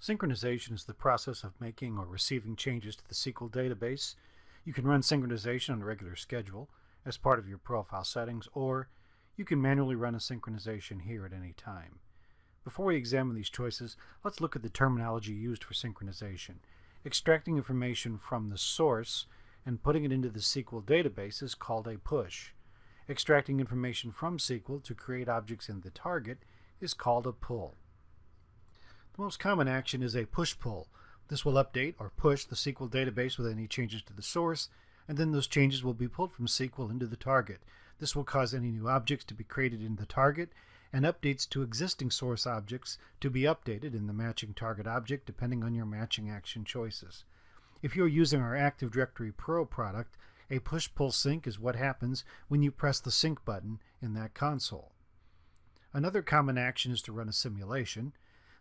Synchronization is the process of making or receiving changes to the SQL database. You can run synchronization on a regular schedule as part of your profile settings, or you can manually run a synchronization here at any time. Before we examine these choices, let's look at the terminology used for synchronization. Extracting information from the source and putting it into the SQL database is called a push. Extracting information from SQL to create objects in the target is called a pull. The most common action is a push-pull. This will update or push the SQL database with any changes to the source, and then those changes will be pulled from SQL into the target. This will cause any new objects to be created in the target, and updates to existing source objects to be updated in the matching target object depending on your matching action choices. If you're using our Active Directory Pro product, a push-pull sync is what happens when you press the sync button in that console. Another common action is to run a simulation.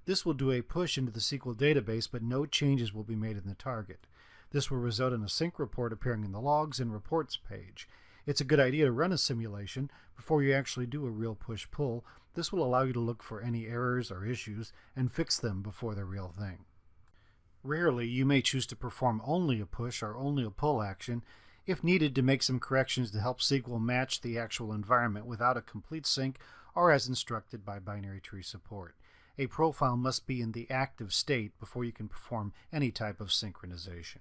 This will do a push into the SQL database, but no changes will be made in the target. This will result in a sync report appearing in the Logs and Reports page. It's a good idea to run a simulation before you actually do a real push-pull. This will allow you to look for any errors or issues and fix them before the real thing. Rarely, you may choose to perform only a push or only a pull action if needed to make some corrections to help SQL match the actual environment without a complete sync or as instructed by binary tree support. A profile must be in the active state before you can perform any type of synchronization.